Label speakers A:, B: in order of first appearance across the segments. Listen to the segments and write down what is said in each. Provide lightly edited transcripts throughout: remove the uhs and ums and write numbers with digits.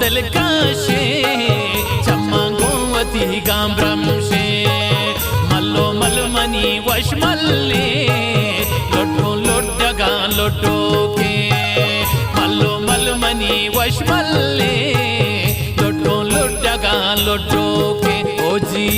A: दिलकशे चम्मा गोवती गाम्ब्रमशे मल्लो मलमनी वशमल्ले लोटो लोटगा लोटो के मल्लो मलमनी वशमल्ले लोटो लोटगा लोटो के ओजी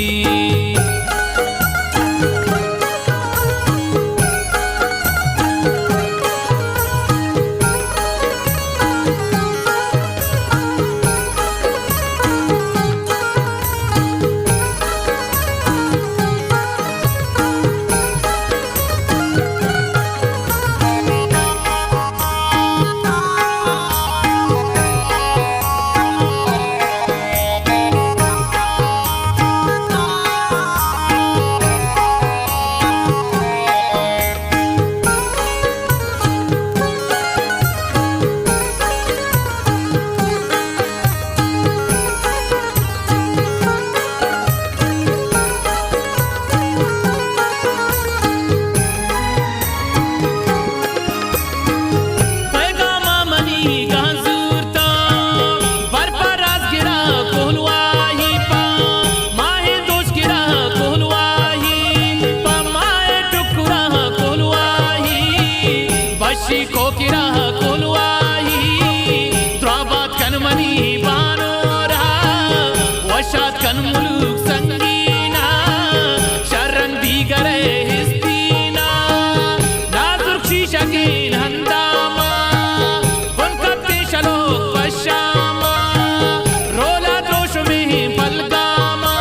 A: को किरा कुलवाही द्राबात कनमनी बानोरा वशात कन मुलुक संगीना शरण दीगरे हिस्तीना नाजुक शीशा की हंदामा वन कप्ते शलोक पशामा रोला जोश में पलगामा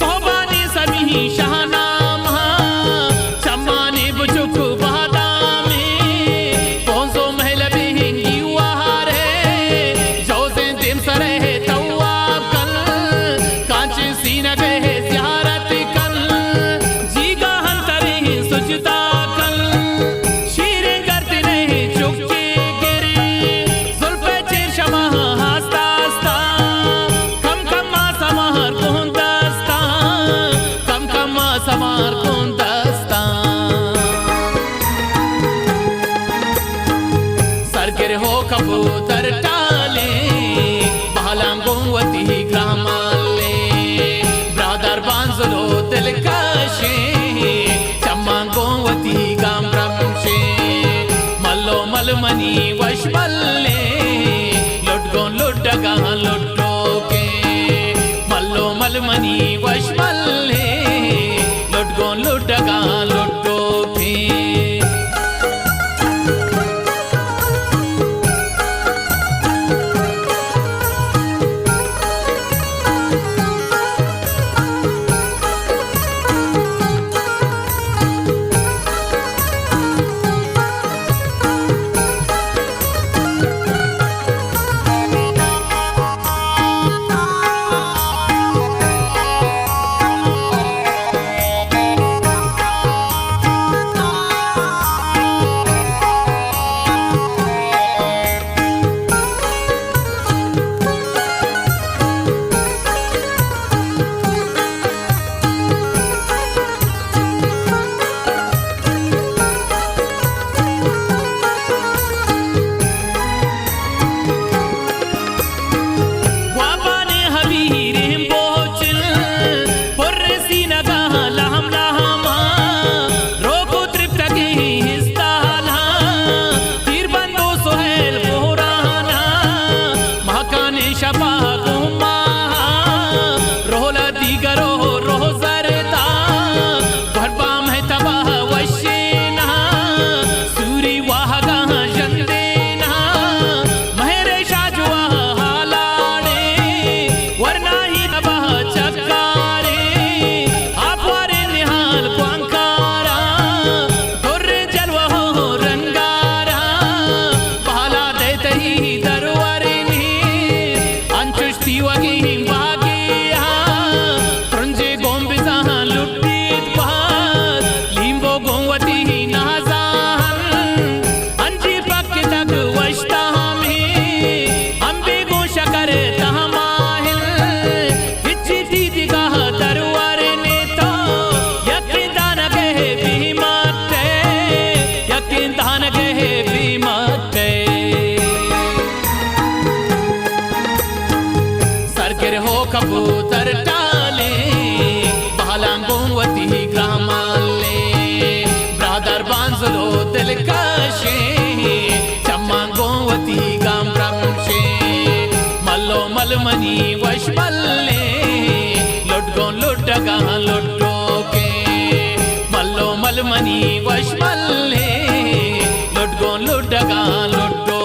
A: सोबानी सभी शहनामा चम्माने बुजुक समार कौन दस्ता सरगिर हो कबूतर टाले बहलाम गोवती ग्रामाले ब्रादर बांजलो दिलकशे चम्मा गोवती गाम्ब्रमशे मल्लो मलमनी वशमल्ले लुटगो लुटगा लुटो के मल्लो मलमनी वशमल्ले लुटगो लुटगा लुटो के मलमनी वशमल्ले लुटगो लुटगा लुटो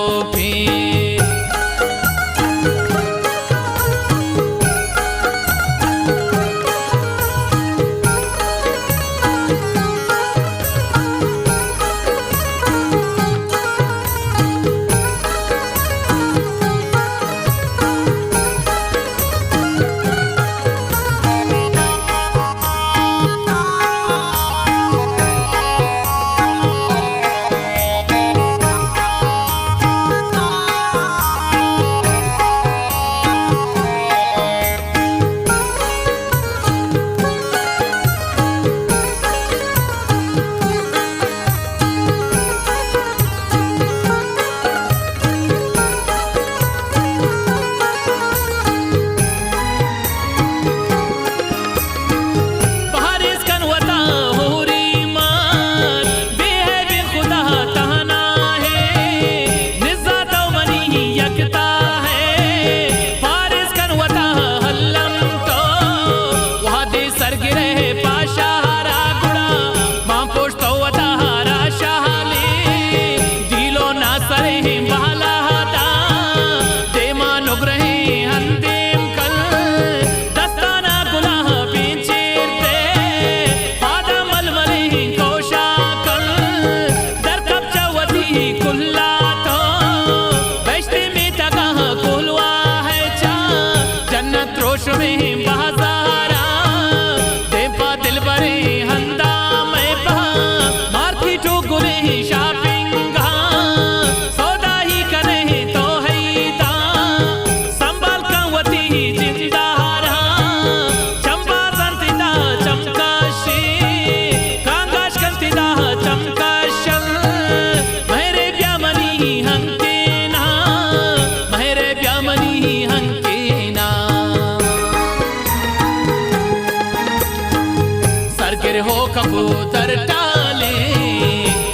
A: फिर हो कबूतर टाले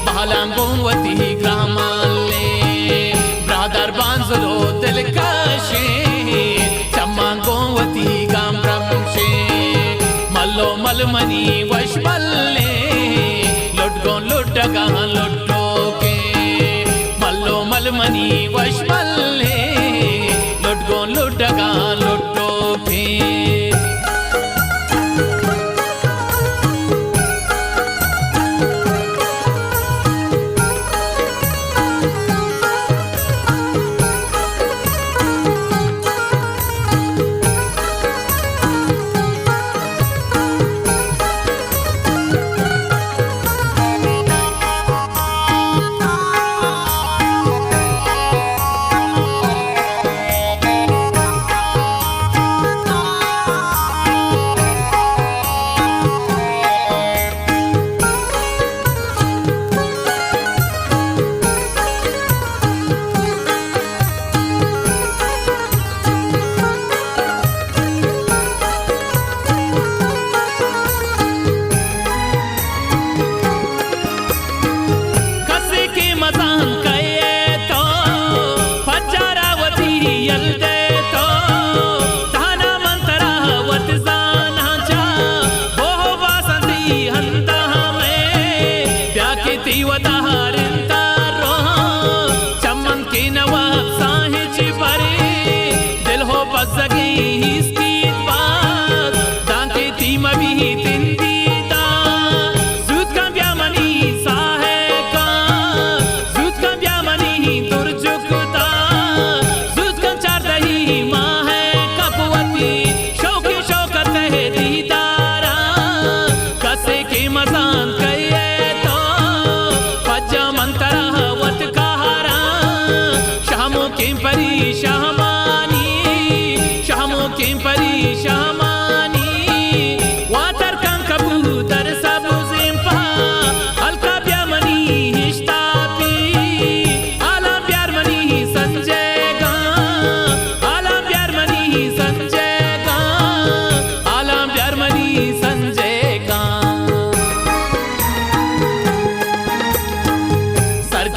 A: बहलांगोवती ग्रामाले ब्रादर बांजलो दिलकशे चम्मांगोवती गाम ब्रह्मशे मल्लो मलमनी वशमल्ले लुटगो लुटगा लुटो के मल्लो मलमनी वशमल्ले लुटगो लुटगा लुटो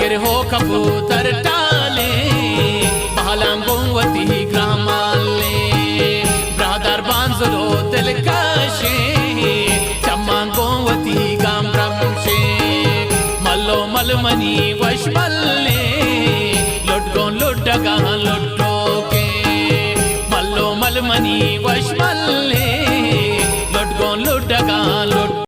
A: फिर हो कबूतर टाले बहलांगोवती ग्रामाले ब्रादर बांजलो दिलकशे चम्मांगोवती गाम ब्रह्मशे मलमनी वशमल्ले लुट गो लुट गा लुटो के मल्लो मलमनी वशमल्ले